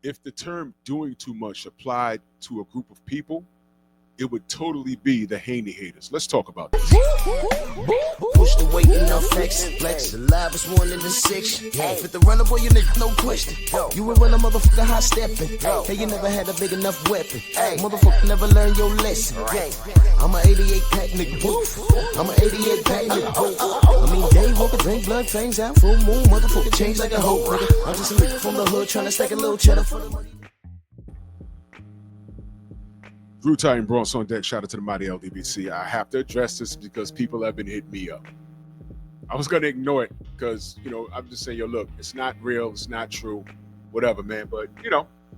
If the term doing too much applied to a group of people, it would totally be the Haney haters. Let's talk about this. Push the weight and no flex. Flex the live is one in the six. Fit the runner, boy, you nigga, no question. You will run a motherfucker high stepping. Hey, you never had a big enough weapon. Motherfucker never learned your lesson. I'm an 88 pack nigga. I'm an 88 pack nigga. I mean, day walker, drink blood, fangs out, full moon, motherfucker change like a hoe, nigga. I'm just a nigga from the hood trying to stack a little cheddar for the money. Drew Titan Bronx on deck. Shout out to the mighty LDBC. I have to address this because people have been hitting me up. I was going to ignore it because, I'm just saying, look, it's not real. It's not true. Whatever, man. But,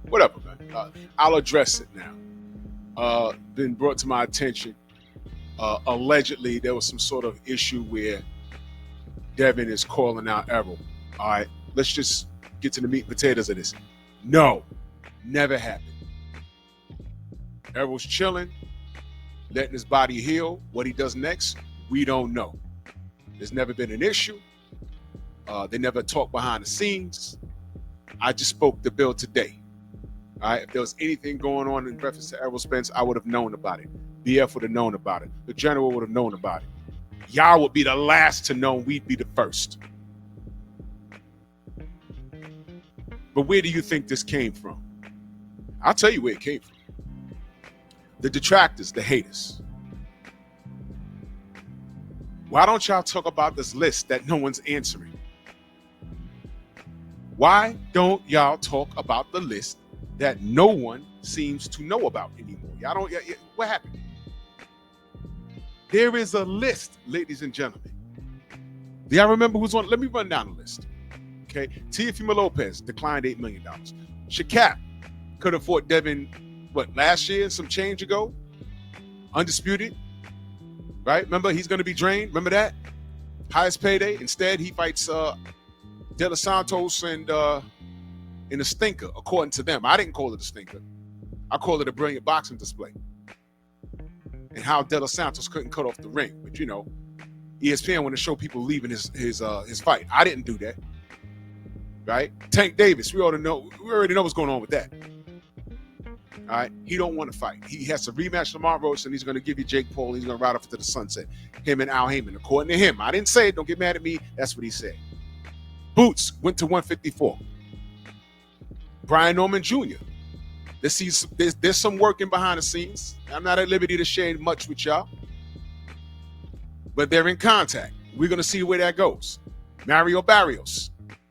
whatever, man. I'll address it now. Been brought to my attention. Allegedly, there was some sort of issue where Devin is calling out Errol. All right, let's just get to the meat and potatoes of this. No, never happened. Errol's chilling, letting his body heal. What he does next, we don't know. There's never been an issue. They never talked behind the scenes. I just spoke to Bill today. All right, if there was anything going on in reference to Errol Spence, I would have known about it. BF would have known about it. The general would have known about it. Y'all would be the last to know. We'd be the first. But where do you think this came from? I'll tell you where it came from. The detractors, the haters. Why don't y'all talk about this list that no one's answering? Why don't y'all talk about the list that no one seems to know about anymore? Y'all don't, what happened? There is a list, ladies and gentlemen. Do y'all remember who's on? Let me run down the list. Okay, Teofimo Lopez declined $8 million. Shaqat could have fought Devin, last year, some change ago? Undisputed, right? Remember, he's going to be drained. Remember that? Highest payday. Instead, he fights De Los Santos and in a stinker, according to them. I didn't call it a stinker. I call it a brilliant boxing display. And how De Los Santos couldn't cut off the ring. But, ESPN wanted to show people leaving his fight. I didn't do that. Right? Tank Davis, we already know what's going on with that. All right, he don't want to fight. He has to rematch Lamar Roach, and he's going to give you Jake Paul. He's going to ride off to the sunset. Him and Al Heyman, according to him. I didn't say it. Don't get mad at me. That's what he said. Boots went to 154. Brian Norman Jr. There's some working behind the scenes. I'm not at liberty to share much with y'all, but they're in contact. We're going to see where that goes. Mario Barrios.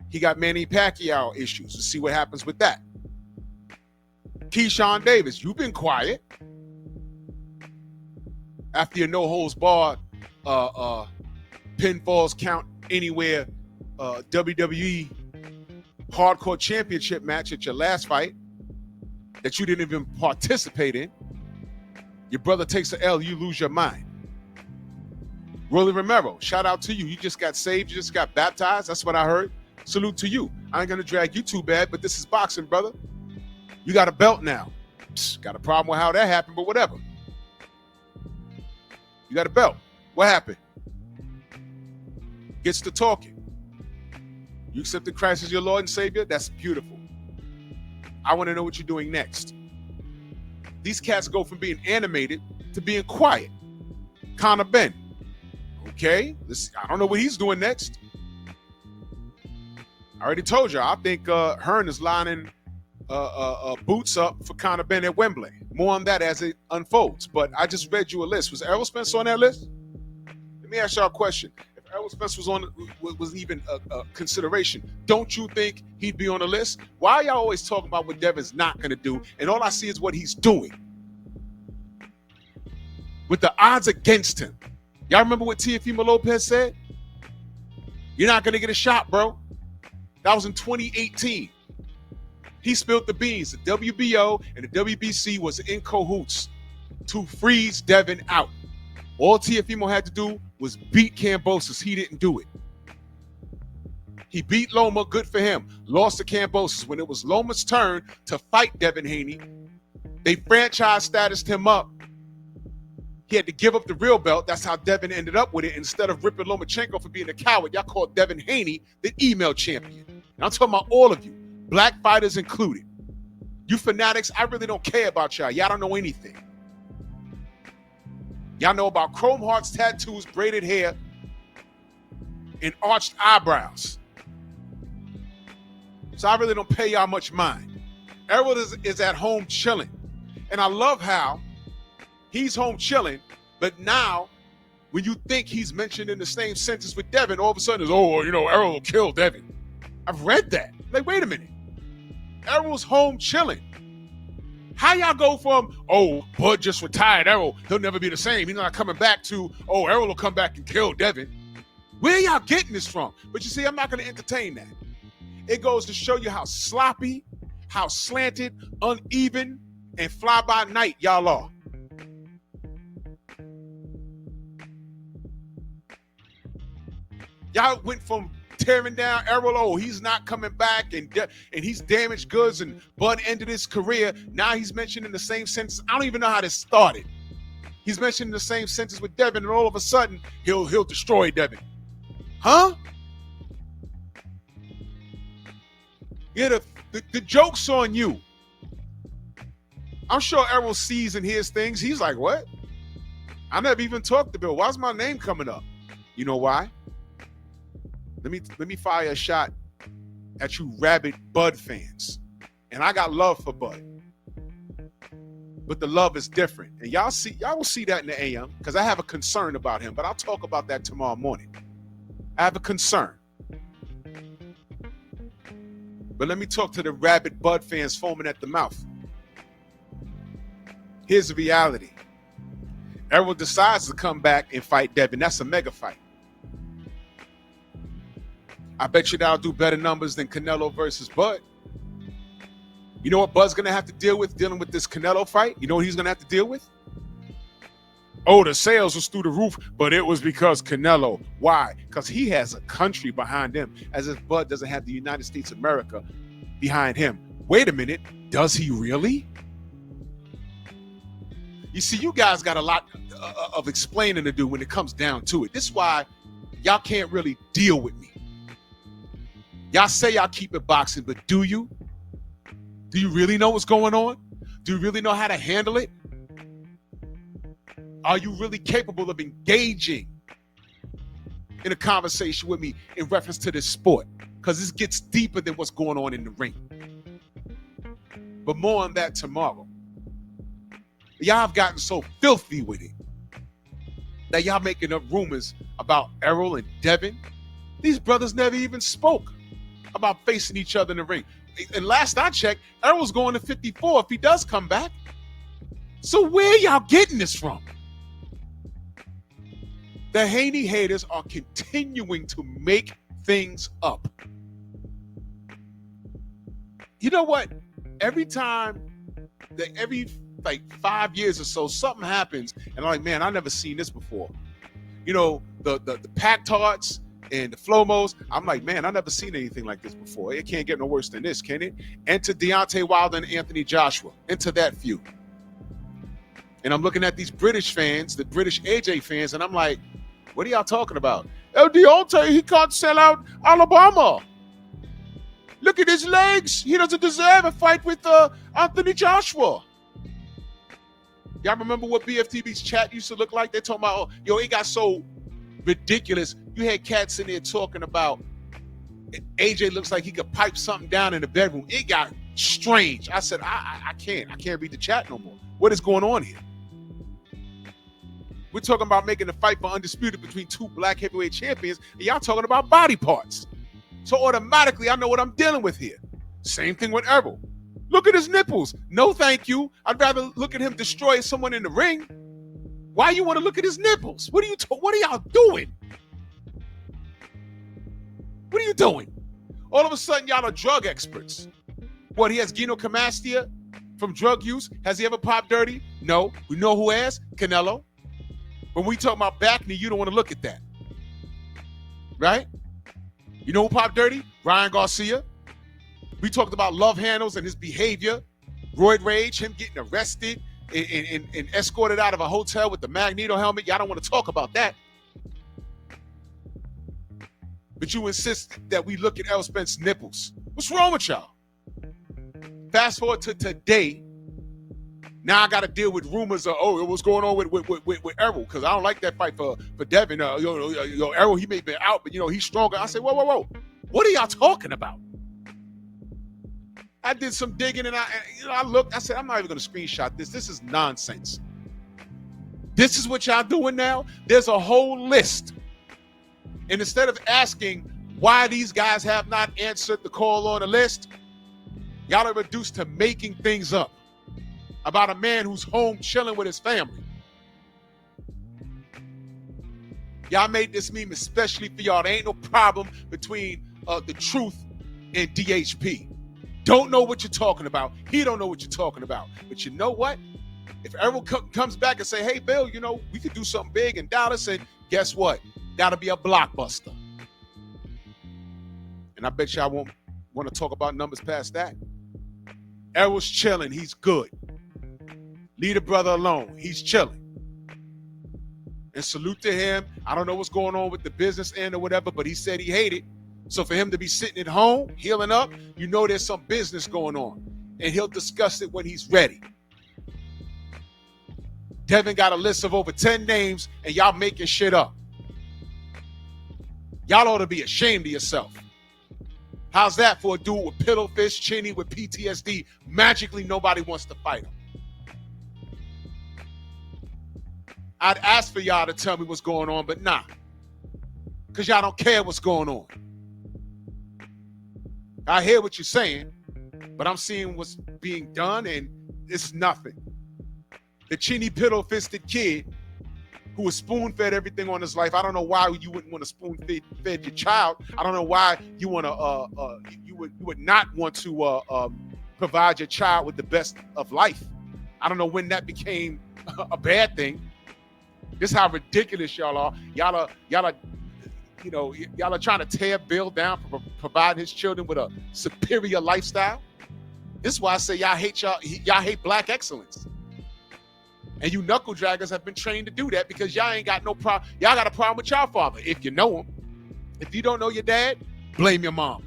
He got Manny Pacquiao issues. Let's see what happens with that. Keyshawn Davis, you've been quiet after your no-holds-barred pinfalls count anywhere WWE hardcore championship match at your last fight that you didn't even participate in. Your brother takes an L, you lose your mind. Rolly Romero, shout out to you. You just got saved. You just got baptized. That's what I heard. Salute to you. I ain't going to drag you too bad, but this is boxing, brother. You got a belt now. Got a problem with how that happened, but whatever. You got a belt. What happened? Gets to talking. You accepted Christ as your Lord and Savior? That's beautiful. I want to know what you're doing next. These cats go from being animated to being quiet. Conor Ben. Okay. I don't know what he's doing next. I already told you. I think Hearn is lining boots up for Conor Ben at Wembley. More on that as it unfolds. But I just read you a list. Was Errol Spence on that list? Let me ask y'all a question. If Errol Spence was even a consideration, don't you think he'd be on the list? Why are y'all always talking about what Devin's not going to do? And all I see is what he's doing. With the odds against him. Y'all remember what Teofimo Lopez said? You're not going to get a shot, bro. That was in 2018. He spilled the beans. The WBO and the WBC was in cahoots to freeze Devin out. All Teofimo had to do was beat Kambosos. He didn't do it. He beat Loma, good for him. Lost to Kambosos. When it was Loma's turn to fight Devin Haney, they franchise statused him up. He had to give up the real belt. That's how Devin ended up with it. Instead of ripping Lomachenko for being a coward, y'all called Devin Haney the email champion. And I'm talking about all of you, black fighters included. You fanatics, I really don't care about y'all. Y'all don't know anything. Y'all know about chrome hearts, tattoos, braided hair, and arched eyebrows. So I really don't pay y'all much mind. Errol is at home chilling. And I love how he's home chilling, but now when you think he's mentioned in the same sentence with Devin, all of a sudden it's, Errol will kill Devin. I've read that. Like, wait a minute. Errol's home chilling. How y'all go from, Bud just retired Errol, he'll never be the same, he's not coming back, to, Errol will come back and kill Devin? Where y'all getting this from? But you see, I'm not going to entertain that. It goes to show you how sloppy, how slanted, uneven, and fly-by-night y'all are. Y'all went from tearing down Errol, he's not coming back, and he's damaged goods, and Bud ended his career. Now he's mentioned in the same sentence. I don't even know how this started. He's mentioned in the same sentence with Devin, and all of a sudden he'll destroy Devin. Huh? Yeah, the joke's on you. I'm sure Errol sees and hears things. He's like, what? I never even talked to Bill. Why's my name coming up? You know why? Let me fire a shot at you rabid Bud fans. And I got love for Bud. But the love is different. And y'all will see that in the AM, because I have a concern about him, but I'll talk about that tomorrow morning. I have a concern. But let me talk to the rabid Bud fans foaming at the mouth. Here's the reality. Errol decides to come back and fight Devin. That's a mega fight. I bet you that'll do better numbers than Canelo versus Bud. You know what Bud's going to have to deal with dealing with this Canelo fight? You know what he's going to have to deal with? The sales was through the roof, but it was because Canelo. Why? Because he has a country behind him, as if Bud doesn't have the United States of America behind him. Wait a minute. Does he really? You see, you guys got a lot of explaining to do when it comes down to it. This is why y'all can't really deal with me. Y'all say y'all keep it boxing, but do you? Do you really know what's going on? Do you really know how to handle it? Are you really capable of engaging in a conversation with me in reference to this sport? Because this gets deeper than what's going on in the ring. But more on that tomorrow. Y'all have gotten so filthy with it that y'all making up rumors about Errol and Devin. These brothers never even spoke about facing each other in the ring. And last I checked, Errol's going to 54 if he does come back. So where y'all getting this from? The Haney haters are continuing to make things up. You know what? Every 5 years or so, something happens, and I'm like, man, I never seen this before. You know, the Pactards and the Flomos, I'm like, man, I never seen anything like this before. It can't get no worse than this, can it? Enter Deontay Wilder and Anthony Joshua. Enter that feud. And I'm looking at these British fans, the British AJ fans, and I'm like, what are y'all talking about? Deontay, he can't sell out Alabama. Look at his legs. He doesn't deserve a fight with Anthony Joshua. Y'all remember what BFTB's chat used to look like? They're talking about, it got so ridiculous. You had cats in there talking about AJ looks like he could pipe something down in the bedroom. It got strange. I said, I can't read the chat no more. What is going on here? We're talking about making a fight for undisputed between two black heavyweight champions, and y'all talking about body parts. So automatically, I know what I'm dealing with here. Same thing with Errol. Look at his nipples. No, thank you. I'd rather look at him destroy someone in the ring. Why you want to look at his nipples? What are y'all doing? What are you doing? All of a sudden, y'all are drug experts. What, he has gynecomastia from drug use? Has he ever popped dirty? No. We know who has? Canelo. When we talk about back knee, you don't want to look at that. Right? You know who popped dirty? Ryan Garcia. We talked about love handles and his behavior, roid rage, him getting arrested and escorted out of a hotel with the Magneto helmet. Y'all don't want to talk about that. But you insist that we look at Errol Spence's nipples. What's wrong with y'all? Fast forward to today. Now I got to deal with rumors of, what's going on with Errol, because I don't like that fight for Devin. Errol, he may have been out, but, he's stronger. I said, whoa. What are y'all talking about? I did some digging, and I looked. I said, I'm not even going to screenshot this. This is nonsense. This is what y'all doing now? There's a whole list. And instead of asking why these guys have not answered the call on the list, y'all are reduced to making things up about a man who's home chilling with his family. Y'all made this meme especially for y'all. There ain't no problem between the truth and DHP. Don't know what you're talking about. He don't know what you're talking about. But you know what? If Errol comes back and say, hey, Bill, we could do something big in Dallas, and guess what? That'll be a blockbuster. And I bet y'all won't want to talk about numbers past that. Errol's chilling. He's good. Leave the brother alone. He's chilling. And salute to him. I don't know what's going on with the business end or whatever, but he said he hated. So for him to be sitting at home, healing up, there's some business going on. And he'll discuss it when he's ready. Devin got a list of over 10 names, and y'all making shit up. Y'all ought to be ashamed of yourself. How's that for a dude with pillow fist, chinny, with PTSD? Magically, nobody wants to fight him. I'd ask for y'all to tell me what's going on, but nah. Because y'all don't care what's going on. I hear what you're saying, but I'm seeing what's being done, and it's nothing. The chinny, pillow-fisted kid who was spoon-fed everything on his life. I don't know why you wouldn't want to spoon-fed your child. I don't know why you want to. You would not want to provide your child with the best of life. I don't know when that became a bad thing. This is how ridiculous y'all are. Y'all are trying to tear Bill down for providing his children with a superior lifestyle. This is why I say y'all hate black excellence. And you knuckle draggers have been trained to do that because y'all ain't got no problem. Y'all got a problem with y'all father, if you know him. If you don't know your dad, blame your mom.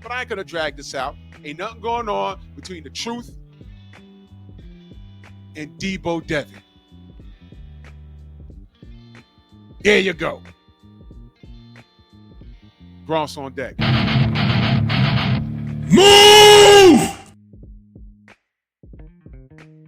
But I ain't gonna drag this out. Ain't nothing going on between the truth and Debo Devin. There you go. Gross on deck. Move!